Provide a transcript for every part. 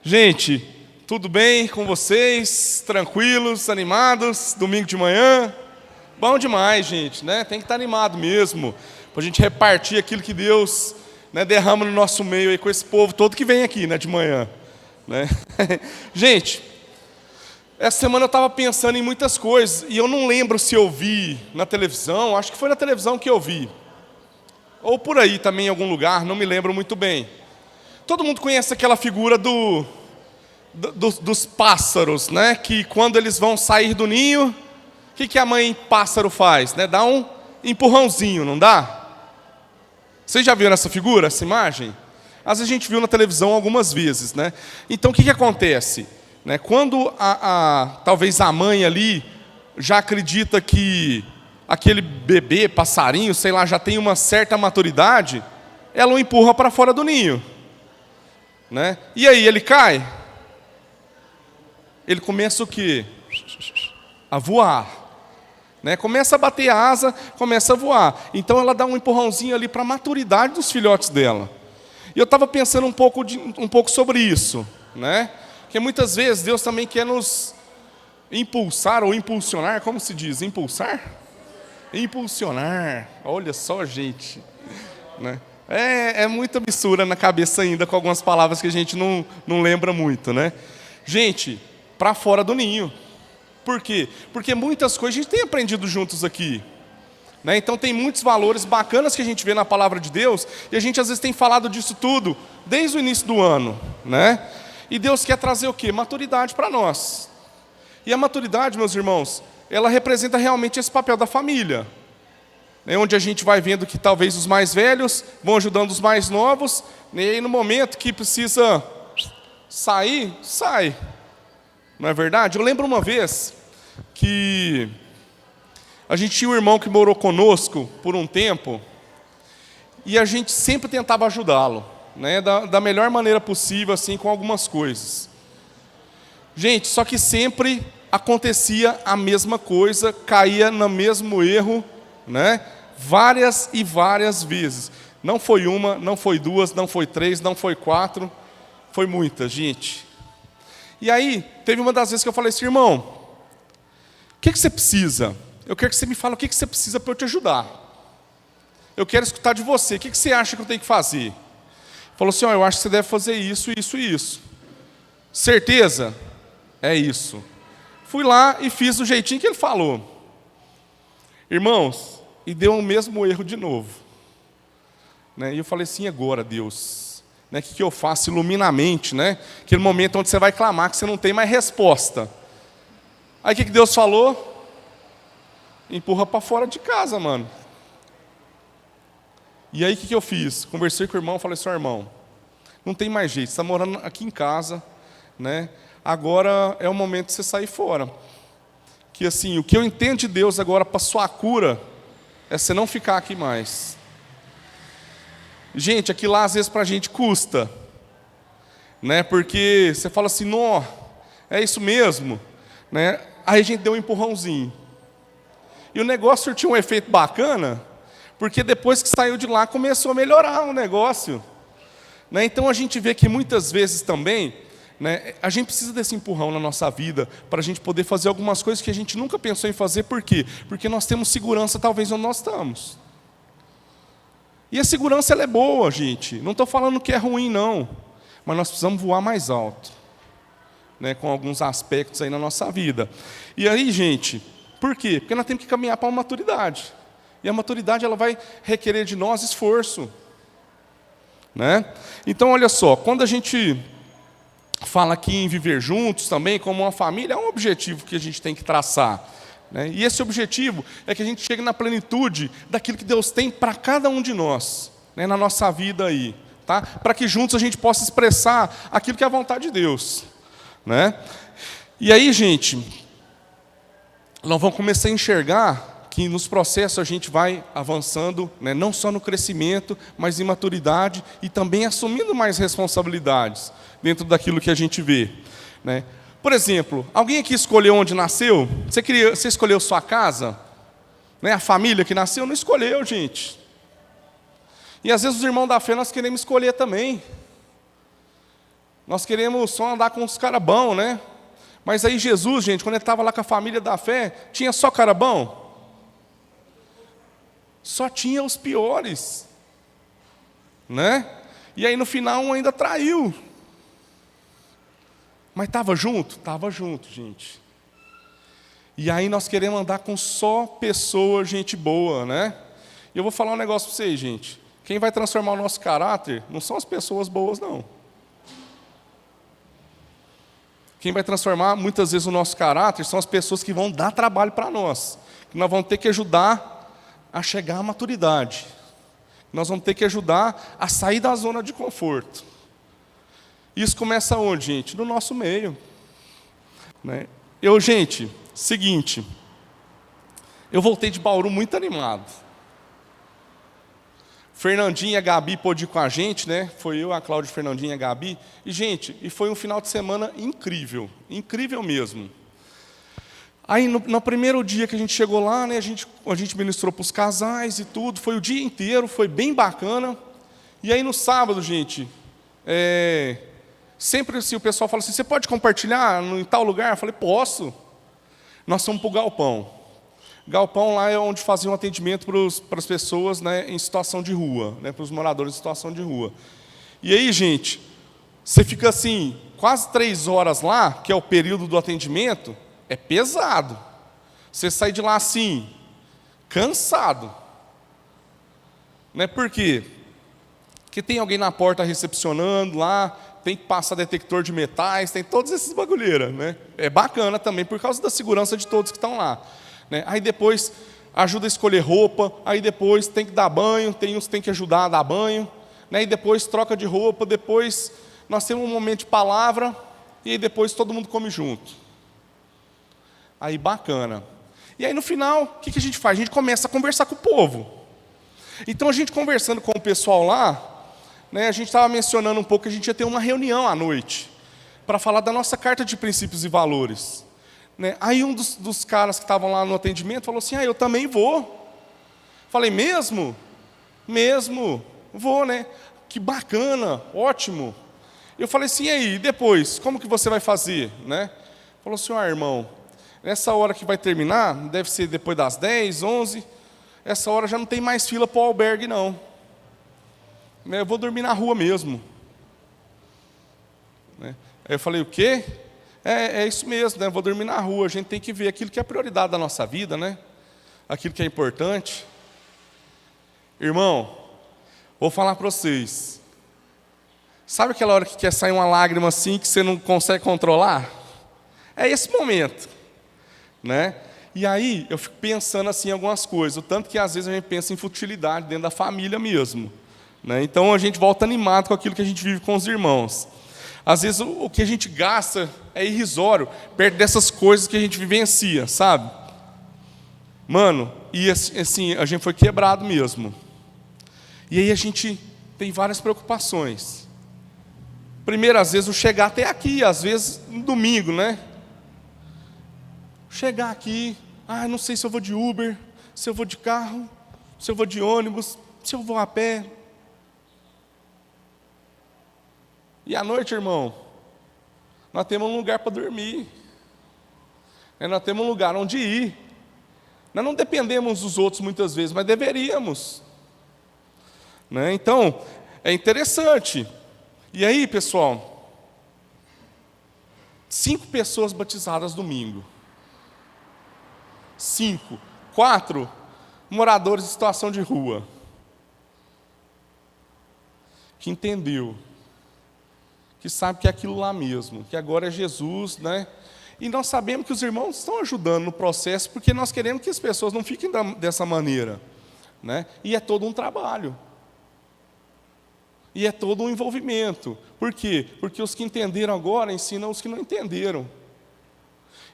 Gente, tudo bem com vocês? Tranquilos, animados? Domingo de manhã? Bom demais, gente, né? Tem que estar animado mesmo, para a gente repartir aquilo que Deus, né, derrama no nosso meio aí com esse povo todo que vem aqui, né, de manhã, né? Gente, essa semana eu estava pensando em muitas coisas e eu não lembro se eu vi na televisão, acho que foi na televisão que eu vi, ou por aí também em algum lugar, não me lembro muito bem. Todo mundo conhece aquela figura dos pássaros, né? Que quando eles vão sair do ninho, o que a mãe pássaro faz? Né? Dá um empurrãozinho, não dá? Vocês já viram essa figura, essa imagem? Às vezes a gente viu na televisão algumas vezes, né? Então o que acontece? Né? Quando talvez a mãe ali já acredita que aquele bebê, passarinho, sei lá, já tem uma certa maturidade, ela o empurra para fora do ninho. Né? E aí ele cai, ele começa o quê? A voar, né? Começa a bater a asa, começa a voar. Então ela dá um empurrãozinho ali para a maturidade dos filhotes dela. E eu estava pensando um pouco sobre isso, né? Porque muitas vezes Deus também quer nos impulsar ou impulsionar, como se diz? Impulsar? Impulsionar, olha só, gente, né? É muita mistura na cabeça ainda com algumas palavras que a gente não lembra muito, né? Gente, para fora do ninho. Por quê? Porque muitas coisas a gente tem aprendido juntos aqui, né? Então tem muitos valores bacanas que a gente vê na palavra de Deus e a gente às vezes tem falado disso tudo desde o início do ano, né? E Deus quer trazer o quê? Maturidade para nós. E a maturidade, meus irmãos, ela representa realmente esse papel da família. É onde a gente vai vendo que talvez os mais velhos vão ajudando os mais novos, e aí no momento que precisa sair, sai. Não é verdade? Eu lembro uma vez que a gente tinha um irmão que morou conosco por um tempo, e a gente sempre tentava ajudá-lo, né, da melhor maneira possível, assim, com algumas coisas. Gente, só que sempre acontecia a mesma coisa, caía no mesmo erro, né? Várias e várias vezes. Não foi uma, não foi duas, não foi três, não foi quatro, foi muita, gente. E aí, teve uma das vezes que eu falei assim: irmão, o que você precisa? Eu quero que você me fale o que você precisa para eu te ajudar. Eu quero escutar de você, o que você acha que eu tenho que fazer? Ele falou assim: eu acho que você deve fazer isso, isso e isso. Certeza? É isso. Fui lá e fiz do jeitinho que ele falou. Irmãos, e deu o mesmo erro de novo, né? E eu falei assim: agora, Deus, né, o que eu faço? Ilumina a mente, né? Aquele momento onde você vai clamar, que você não tem mais resposta. Aí o que Deus falou? Empurra para fora de casa, mano. E aí o que eu fiz? Conversei com o irmão, falei assim: irmão, não tem mais jeito, você está morando aqui em casa, né? Agora é o momento de você sair fora. Que assim, o que eu entendo de Deus agora para sua cura é você não ficar aqui mais. Gente, aqui lá às vezes para a gente custa, né? Porque você fala assim: não, é isso mesmo, né? Aí a gente deu um empurrãozinho. E o negócio surtiu um efeito bacana, porque depois que saiu de lá começou a melhorar o negócio, né? Então a gente vê que muitas vezes também, né, a gente precisa desse empurrão na nossa vida para a gente poder fazer algumas coisas que a gente nunca pensou em fazer. Por quê? Porque nós temos segurança talvez onde nós estamos. E a segurança ela é boa, gente. Não estou falando que é ruim, não. Mas nós precisamos voar mais alto, né, com alguns aspectos aí na nossa vida. E aí, gente, por quê? Porque nós temos que caminhar para uma maturidade. E a maturidade ela vai requerer de nós esforço, né? Então, olha só, quando a gente fala aqui em viver juntos também, como uma família, é um objetivo que a gente tem que traçar, né? E esse objetivo é que a gente chegue na plenitude daquilo que Deus tem para cada um de nós, né, na nossa vida aí, tá? Para que juntos a gente possa expressar aquilo que é a vontade de Deus, né? E aí, gente, nós vamos começar a enxergar que nos processos a gente vai avançando, né, não só no crescimento, mas em maturidade e também assumindo mais responsabilidades dentro daquilo que a gente vê, né? Por exemplo, alguém aqui escolheu onde nasceu? Você escolheu sua casa? Né? A família que nasceu? Não escolheu, gente. E às vezes os irmãos da fé nós queremos escolher também. Nós queremos só andar com os caras bons, né? Mas aí Jesus, gente, quando ele estava lá com a família da fé, tinha só cara bom? Só tinha os piores, né? E aí no final um ainda traiu. Mas estava junto? Estava junto, gente. E aí nós queremos andar com só pessoa, gente boa, né? E eu vou falar um negócio para vocês, gente. Quem vai transformar o nosso caráter não são as pessoas boas, não. Quem vai transformar muitas vezes o nosso caráter são as pessoas que vão dar trabalho para nós. Que nós vamos ter que ajudar a chegar à maturidade. Nós vamos ter que ajudar a sair da zona de conforto. Isso começa onde, gente? No nosso meio, né? Gente, seguinte. Eu voltei de Bauru muito animado. Fernandinha e a Gabi pôde ir com a gente, né? Foi eu, a Cláudia, Fernandinha e a Gabi. E, gente, foi um final de semana incrível. Incrível mesmo. Aí, no primeiro dia que a gente chegou lá, né, a gente ministrou para os casais e tudo. Foi o dia inteiro, foi bem bacana. E aí, no sábado, gente, sempre assim, o pessoal fala assim, você pode compartilhar em tal lugar? Eu falei, posso. Nós fomos para o Galpão. Galpão lá é onde faziam um atendimento para as pessoas, né, em situação de rua, né, para os moradores em situação de rua. E aí, gente, você fica assim, quase 3 horas lá, que é o período do atendimento, é pesado. Você sai de lá assim, cansado. Né, por quê? Porque tem alguém na porta recepcionando lá, tem que passar detector de metais, tem todos esses bagulheiras, né? É bacana também, por causa da segurança de todos que estão lá. Né? Aí depois ajuda a escolher roupa, aí depois tem que dar banho, tem uns que tem que ajudar a dar banho, né? E depois troca de roupa, depois nós temos um momento de palavra, e aí depois todo mundo come junto. Aí bacana. E aí no final, o que a gente faz? A gente começa a conversar com o povo. Então a gente conversando com o pessoal lá, né, a gente estava mencionando um pouco que a gente ia ter uma reunião à noite, para falar da nossa carta de princípios e valores. Né? Aí um dos caras que estavam lá no atendimento falou assim, eu também vou. Falei, mesmo? Mesmo, vou, né? Que bacana, ótimo. Eu falei assim, e aí, depois, como que você vai fazer? Né? Falou assim, irmão, nessa hora que vai terminar, deve ser depois das 10, 11, essa hora já não tem mais fila para o albergue, não. Eu vou dormir na rua mesmo. Né? Aí eu falei, o quê? É isso mesmo, né? Vou dormir na rua. A gente tem que ver aquilo que é prioridade da nossa vida, né? Aquilo que é importante. Irmão, vou falar para vocês. Sabe aquela hora que quer sair uma lágrima assim, que você não consegue controlar? É esse momento, né? E aí, eu fico pensando assim em algumas coisas. O tanto que às vezes a gente pensa em futilidade dentro da família mesmo. Né? Então, a gente volta animado com aquilo que a gente vive com os irmãos. Às vezes o que a gente gasta é irrisório, perto dessas coisas que a gente vivencia, sabe? Mano, e assim, a gente foi quebrado mesmo. E aí a gente tem várias preocupações. Primeiro, às vezes, o chegar até aqui, às vezes no domingo, né? Chegar aqui, não sei se eu vou de Uber, se eu vou de carro, se eu vou de ônibus, se eu vou a pé. E à noite, irmão, nós temos um lugar para dormir. Nós temos um lugar onde ir. Nós não dependemos dos outros muitas vezes, mas deveríamos. Né? Então, é interessante. E aí, pessoal, 5 pessoas batizadas domingo. 5. 4 moradores em situação de rua. Que entendeu. Que sabe que é aquilo lá mesmo, que agora é Jesus, né? E nós sabemos que os irmãos estão ajudando no processo, porque nós queremos que as pessoas não fiquem dessa maneira, né? E é todo um trabalho. E é todo um envolvimento. Por quê? Porque os que entenderam agora ensinam os que não entenderam.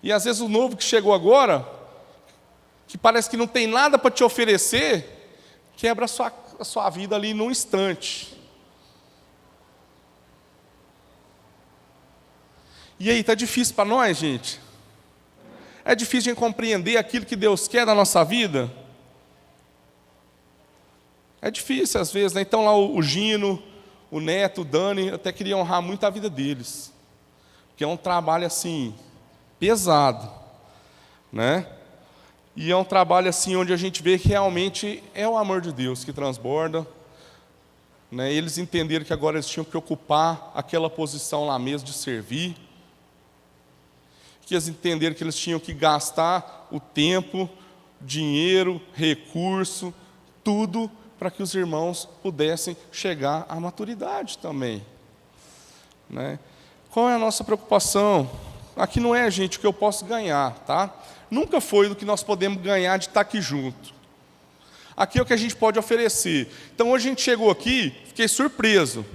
E às vezes o novo que chegou agora, que parece que não tem nada para te oferecer, quebra a sua vida ali num instante. E aí, está difícil para nós, gente? É difícil de compreender aquilo que Deus quer na nossa vida? É difícil às vezes, né? Então lá o Gino, o Neto, o Dani, eu até queria honrar muito a vida deles. Porque é um trabalho, assim, pesado, né? E é um trabalho, assim, onde a gente vê que realmente é o amor de Deus que transborda, né? Eles entenderam que agora eles tinham que ocupar aquela posição lá mesmo de servir, que eles entenderam que eles tinham que gastar o tempo, dinheiro, recurso, tudo para que os irmãos pudessem chegar à maturidade também, né? Qual é a nossa preocupação? Aqui não é, gente, o que eu posso ganhar, tá? Nunca foi do que nós podemos ganhar de estar aqui junto. Aqui é o que a gente pode oferecer. Então, hoje a gente chegou aqui, fiquei surpreso.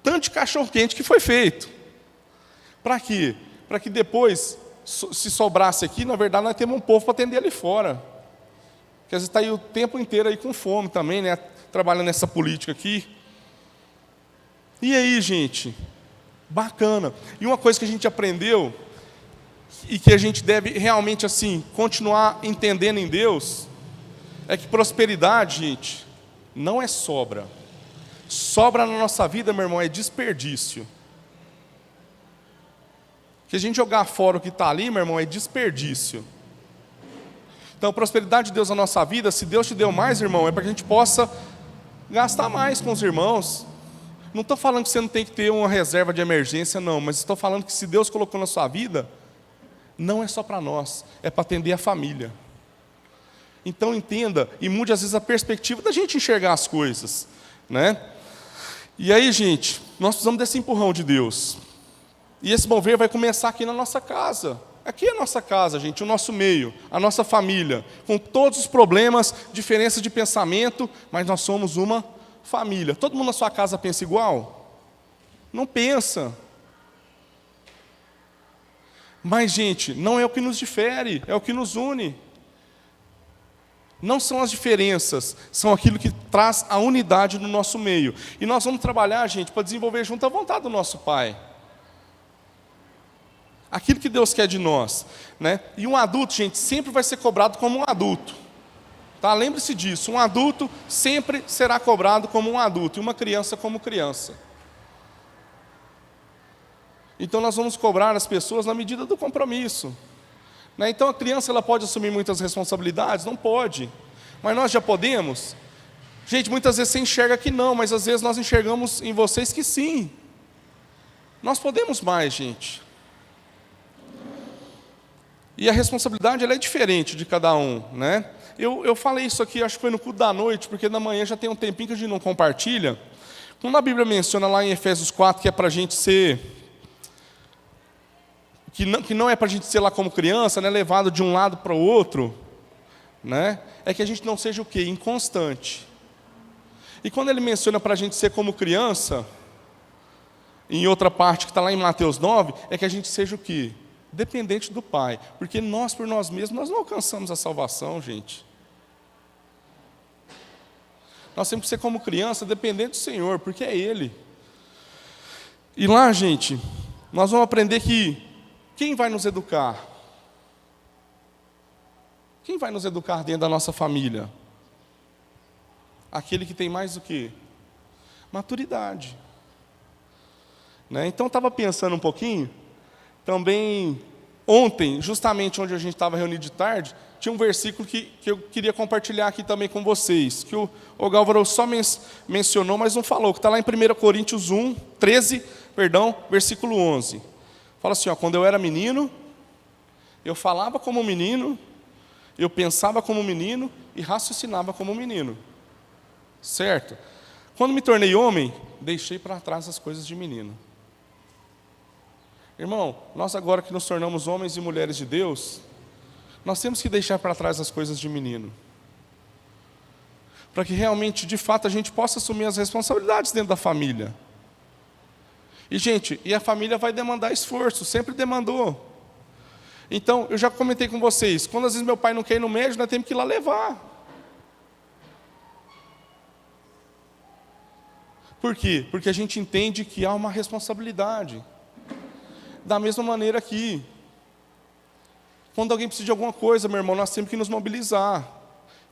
Tanto de cachorro-quente que foi feito. Para quê? Para que depois, se sobrasse aqui, na verdade, nós temos um povo para atender ali fora. Porque às vezes está aí o tempo inteiro aí com fome também, né? Trabalhando nessa política aqui. E aí, gente? Bacana. E uma coisa que a gente aprendeu, e que a gente deve realmente, assim, continuar entendendo em Deus, é que prosperidade, gente, não é sobra. Sobra na nossa vida, meu irmão, é desperdício. Que a gente jogar fora o que está ali, meu irmão, é desperdício. Então, a prosperidade de Deus na nossa vida, se Deus te deu mais, irmão, é para que a gente possa gastar mais com os irmãos. Não estou falando que você não tem que ter uma reserva de emergência, não, mas estou falando que se Deus colocou na sua vida, não é só para nós, é para atender a família. Então entenda e mude às vezes a perspectiva da gente enxergar as coisas, né? E aí, gente, nós precisamos desse empurrão de Deus. E esse mover vai começar aqui na nossa casa. Aqui é a nossa casa, gente, o nosso meio, a nossa família, com todos os problemas, diferenças de pensamento, mas nós somos uma família. Todo mundo na sua casa pensa igual? Não pensa. Mas, gente, não é o que nos difere, é o que nos une. Não são as diferenças, são aquilo que traz a unidade no nosso meio. E nós vamos trabalhar, gente, para desenvolver junto a vontade do nosso Pai. Aquilo que Deus quer de nós, né? E um adulto, gente, sempre vai ser cobrado como um adulto. Tá? Lembre-se disso, um adulto sempre será cobrado como um adulto, e uma criança como criança. Então nós vamos cobrar as pessoas na medida do compromisso. Né? Então a criança ela pode assumir muitas responsabilidades? Não pode. Mas nós já podemos? Gente, muitas vezes você enxerga que não, mas às vezes nós enxergamos em vocês que sim. Nós podemos mais, gente. E a responsabilidade ela é diferente de cada um, né? Eu falei isso aqui, acho que foi no culto da noite, porque na manhã já tem um tempinho que a gente não compartilha. Quando a Bíblia menciona lá em Efésios 4 que é para a gente ser, que não é para a gente ser lá como criança, né, levado de um lado para o outro, né? É que a gente não seja o quê? Inconstante. E quando ele menciona para a gente ser como criança, em outra parte que está lá em Mateus 9, é que a gente seja o quê? Dependente do Pai. Porque nós, por nós mesmos, nós não alcançamos a salvação, gente. Nós temos que ser como criança, dependente do Senhor, porque é Ele. E lá, gente, nós vamos aprender que quem vai nos educar? Quem vai nos educar dentro da nossa família? Aquele que tem mais o quê? Maturidade. Né? Então, eu estava pensando um pouquinho, também, ontem, justamente onde a gente estava reunido de tarde, tinha um versículo que eu queria compartilhar aqui também com vocês, que o Gálvaro só mencionou, mas não falou, que está lá em 1 Coríntios 13, versículo 11. Fala assim, ó, quando eu era menino, eu falava como menino, eu pensava como menino e raciocinava como menino. Certo? Quando me tornei homem, deixei para trás as coisas de menino. Irmão, nós agora que nos tornamos homens e mulheres de Deus, nós temos que deixar para trás as coisas de menino. Para que realmente, de fato, a gente possa assumir as responsabilidades dentro da família. E, gente, a família vai demandar esforço, sempre demandou. Então, eu já comentei com vocês, quando às vezes meu pai não quer ir no médico, nós temos que ir lá levar. Por quê? Porque a gente entende que há uma responsabilidade. Da mesma maneira aqui. Quando alguém precisa de alguma coisa, meu irmão, nós temos que nos mobilizar.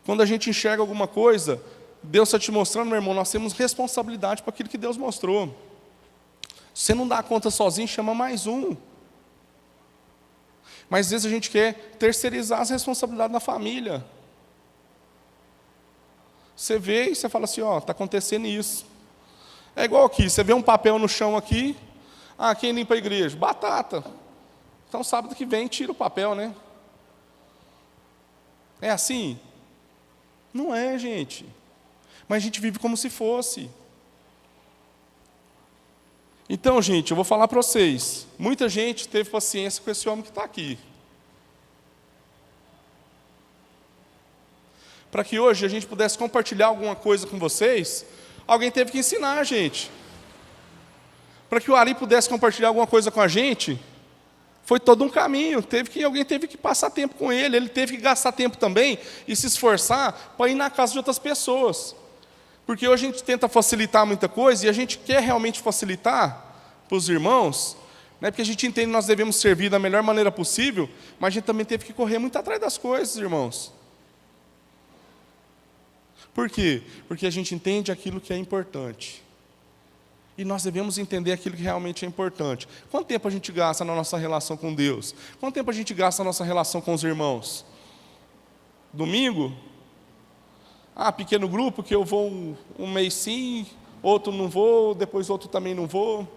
Quando a gente enxerga alguma coisa, Deus está te mostrando, meu irmão, nós temos responsabilidade para aquilo que Deus mostrou. Se você não dá conta sozinho, chama mais um. Mas às vezes a gente quer terceirizar as responsabilidades da família. Você vê e você fala assim, ó, está acontecendo isso. É igual aqui, você vê um papel no chão aqui, quem limpa a igreja? Batata. Então sábado que vem tira o papel, né? É assim? Não é, gente. Mas a gente vive como se fosse. Então, gente, eu vou falar para vocês. Muita gente teve paciência com esse homem que está aqui. Para que hoje a gente pudesse compartilhar alguma coisa com vocês, alguém teve que ensinar a gente. Para que o Ari pudesse compartilhar alguma coisa com a gente, foi todo um caminho. Alguém teve que passar tempo com ele, ele teve que gastar tempo também e se esforçar para ir na casa de outras pessoas. Porque hoje a gente tenta facilitar muita coisa e a gente quer realmente facilitar para os irmãos, né? Porque a gente entende que nós devemos servir da melhor maneira possível, mas a gente também teve que correr muito atrás das coisas, irmãos. Por quê? Porque a gente entende aquilo que é importante. E nós devemos entender aquilo que realmente é importante. Quanto tempo a gente gasta na nossa relação com Deus? Quanto tempo a gente gasta na nossa relação com os irmãos? Domingo? Pequeno grupo, que eu vou um mês sim, outro não vou, depois outro também não vou.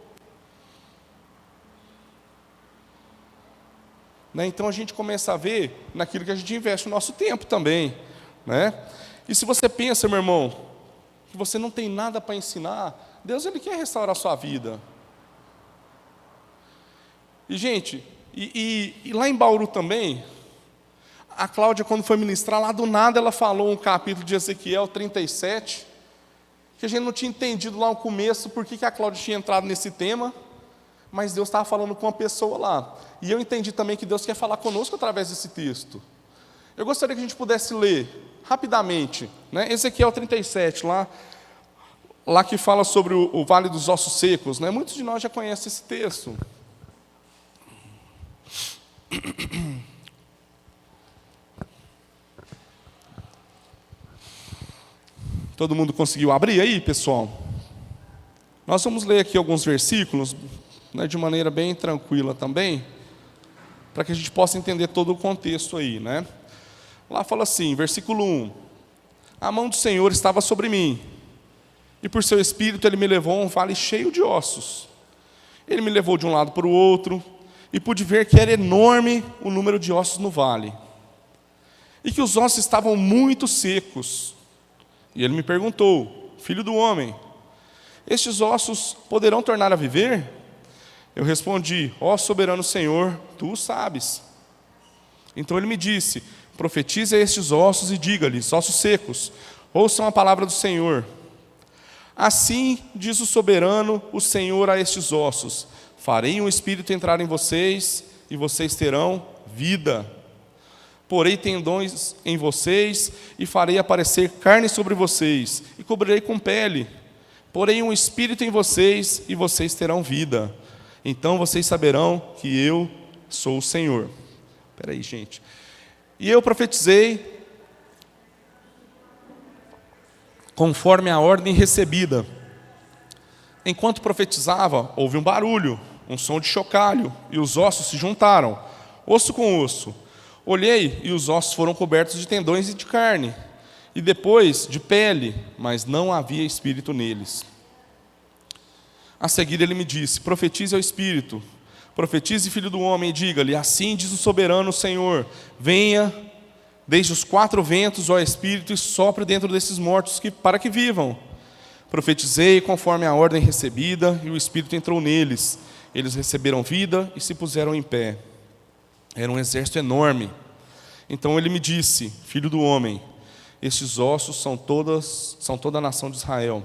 Né? Então a gente começa a ver naquilo que a gente investe o nosso tempo também. Né? E se você pensa, meu irmão, que você não tem nada para ensinar, Deus ele quer restaurar a sua vida. E gente, e lá em Bauru também, a Cláudia, quando foi ministrar, lá do nada ela falou um capítulo de Ezequiel 37, que a gente não tinha entendido lá no começo por que a Cláudia tinha entrado nesse tema, mas Deus estava falando com uma pessoa lá. E eu entendi também que Deus quer falar conosco através desse texto. Eu gostaria que a gente pudesse ler rapidamente, né? Ezequiel 37, lá que fala sobre o Vale dos Ossos Secos, né? Muitos de nós já conhecem esse texto. Todo mundo conseguiu abrir aí, pessoal? Nós vamos ler aqui alguns versículos, né, de maneira bem tranquila também, para que a gente possa entender todo o contexto aí, né? Lá fala assim, versículo 1: a mão do Senhor estava sobre mim, e por seu espírito ele me levou a um vale cheio de ossos. Ele me levou de um lado para o outro, e pude ver que era enorme o número de ossos no vale, e que os ossos estavam muito secos. E ele me perguntou: filho do homem, estes ossos poderão tornar a viver? Eu respondi: ó soberano Senhor, tu o sabes. Então ele me disse: profetize a estes ossos e diga-lhes: ossos secos, ouçam a palavra do Senhor. Assim diz o soberano, o Senhor, a estes ossos: farei um espírito entrar em vocês, e vocês terão vida. Porei tendões em vocês, e farei aparecer carne sobre vocês, e cobrirei com pele. Porei um espírito em vocês, e vocês terão vida. Então vocês saberão que eu sou o Senhor. Espera aí, gente. E eu profetizei conforme a ordem recebida. Enquanto profetizava, houve um barulho, um som de chocalho, e os ossos se juntaram, osso com osso. Olhei, e os ossos foram cobertos de tendões e de carne, e depois de pele, mas não havia espírito neles. A seguir ele me disse: profetize ao espírito, profetize, filho do homem, e diga-lhe: assim diz o soberano Senhor, venha, deixe os 4 ventos, ó espírito, e sopre dentro desses mortos para que vivam. Profetizei conforme a ordem recebida, e o espírito entrou neles. Eles receberam vida e se puseram em pé. Era um exército enorme. Então ele me disse: filho do homem, estes ossos são toda a nação de Israel.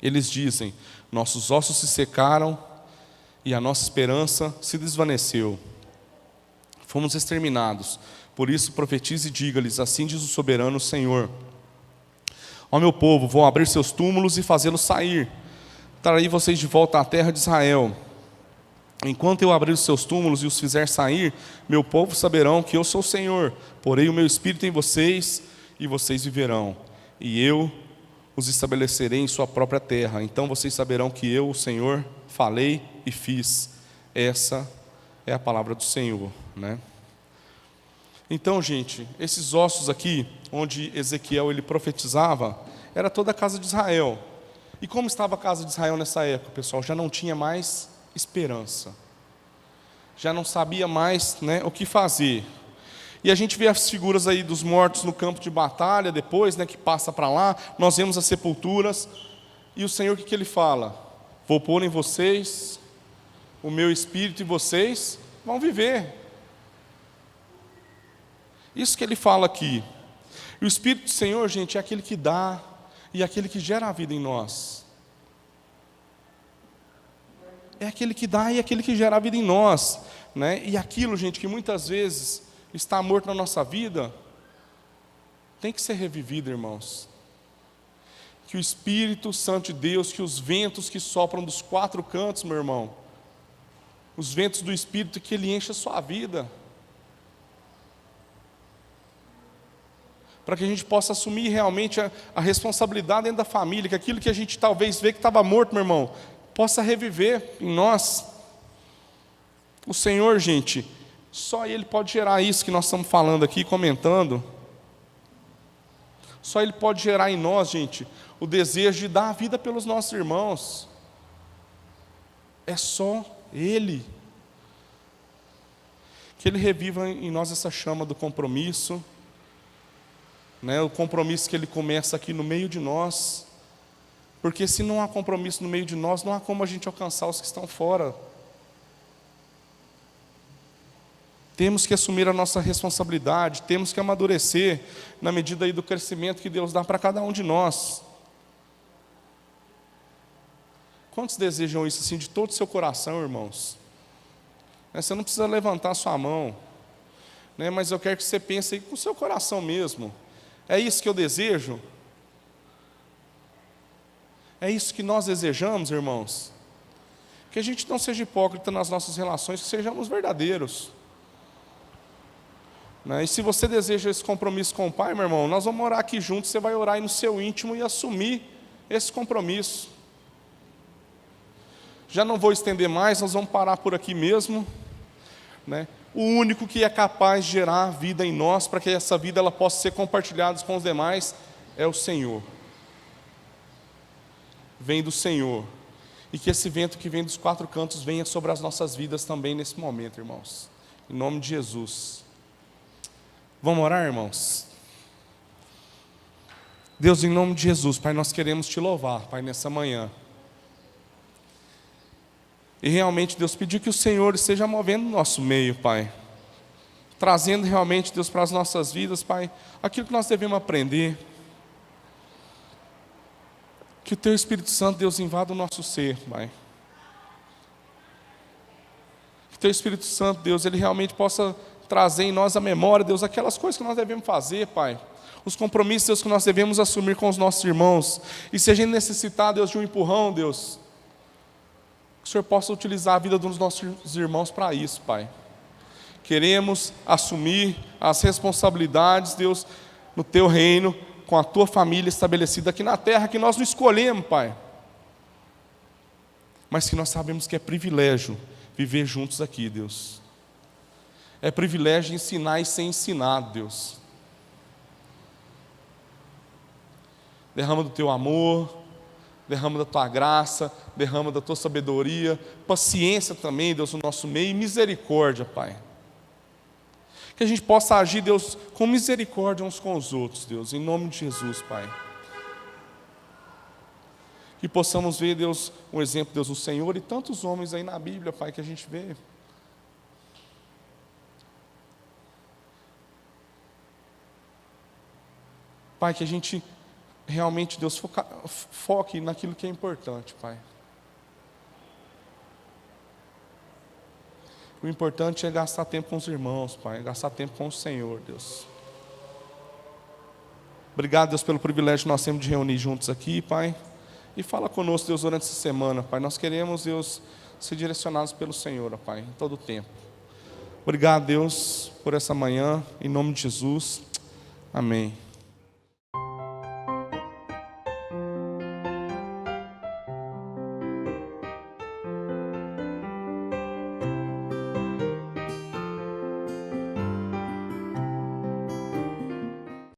Eles dizem: nossos ossos se secaram e a nossa esperança se desvaneceu. Fomos exterminados. Por isso profetize e diga-lhes: assim diz o soberano Senhor. Ó meu povo, vou abrir seus túmulos e fazê-los sair. Trarei vocês de volta à terra de Israel. Enquanto eu abrir os seus túmulos e os fizer sair, meu povo saberão que eu sou o Senhor. Porei o meu espírito em vocês e vocês viverão. e eu os estabelecerei em sua própria terra. Então vocês saberão que eu, o Senhor, falei e fiz. Essa é a palavra do Senhor, né? Então, gente, esses ossos aqui, onde Ezequiel ele profetizava, era toda a casa de Israel. E como estava a casa de Israel nessa época, pessoal? Já não tinha mais esperança. Já não sabia mais, né, o que fazer. E a gente vê as figuras aí dos mortos no campo de batalha, depois, né, que passa para lá, nós vemos as sepulturas, e o Senhor, o que ele fala? Vou pôr em vocês o meu espírito e vocês vão viver. Isso que ele fala aqui. E o Espírito do Senhor, gente, é aquele que dá, e é aquele que gera a vida em nós. É aquele que dá e é aquele que gera a vida em nós, né? E aquilo, gente, que muitas vezes está morto na nossa vida, tem que ser revivido, irmãos. Que o Espírito Santo de Deus, que os ventos que sopram dos quatro cantos, meu irmão, os ventos do Espírito, que Ele enche a sua vida, para que a gente possa assumir realmente a responsabilidade dentro da família, que aquilo que a gente talvez vê que estava morto, meu irmão, possa reviver em nós. O Senhor, gente, só Ele pode gerar isso que nós estamos falando aqui, comentando. Só Ele pode gerar em nós, gente, o desejo de dar a vida pelos nossos irmãos. É só Ele. Que Ele reviva em nós essa chama do compromisso, né? O compromisso que Ele começa aqui no meio de nós. Porque se não há compromisso no meio de nós, não há como a gente alcançar os que estão fora. Temos que assumir a nossa responsabilidade, temos que amadurecer na medida aí do crescimento que Deus dá para cada um de nós. Quantos desejam isso assim de todo o seu coração, irmãos? Você não precisa levantar a sua mão, né? Mas eu quero que você pense aí com o seu coração mesmo. É isso que eu desejo? É isso que nós desejamos, irmãos? Que a gente não seja hipócrita nas nossas relações, que sejamos verdadeiros. E se você deseja esse compromisso com o Pai, meu irmão, nós vamos orar aqui juntos, você vai orar aí no seu íntimo e assumir esse compromisso. Já não vou estender mais, nós vamos parar por aqui mesmo, né? O único que é capaz de gerar vida em nós, para que essa vida ela possa ser compartilhada com os demais, é o Senhor. Vem do Senhor. E que esse vento que vem dos quatro cantos venha sobre as nossas vidas também nesse momento, irmãos. Em nome de Jesus. Vamos orar, irmãos? Deus, em nome de Jesus, Pai, nós queremos Te louvar, Pai, nessa manhã. E realmente, Deus, pedir que o Senhor esteja movendo no nosso meio, Pai. Trazendo realmente, Deus, para as nossas vidas, Pai, aquilo que nós devemos aprender. Que o Teu Espírito Santo, Deus, invada o nosso ser, Pai. Que o Teu Espírito Santo, Deus, Ele realmente possa trazer em nós a memória, Deus, aquelas coisas que nós devemos fazer, Pai. Os compromissos, Deus, que nós devemos assumir com os nossos irmãos. E se a gente necessitar, Deus, de um empurrão, Deus, que o Senhor possa utilizar a vida dos nossos irmãos para isso, Pai. Queremos assumir as responsabilidades, Deus, no Teu reino, com a Tua família estabelecida aqui na terra, que nós não escolhemos, Pai. Mas que nós sabemos que é privilégio viver juntos aqui, Deus. É privilégio ensinar e ser ensinado, Deus. Derrama do Teu amor, derrama da Tua graça, derrama da Tua sabedoria, paciência também, Deus, no nosso meio, e misericórdia, Pai. Que a gente possa agir, Deus, com misericórdia uns com os outros, Deus, em nome de Jesus, Pai. Que possamos ver, Deus, um exemplo, Deus, no Senhor e tantos homens aí na Bíblia, Pai, que a gente vê. Pai, que a gente realmente, Deus, foque naquilo que é importante, Pai. O importante é gastar tempo com os irmãos, Pai, gastar tempo com o Senhor, Deus. Obrigado, Deus, pelo privilégio que nós temos de reunir juntos aqui, Pai. E fala conosco, Deus, durante essa semana, Pai. Nós queremos, Deus, ser direcionados pelo Senhor, Pai, em todo o tempo. Obrigado, Deus, por essa manhã, em nome de Jesus. Amém.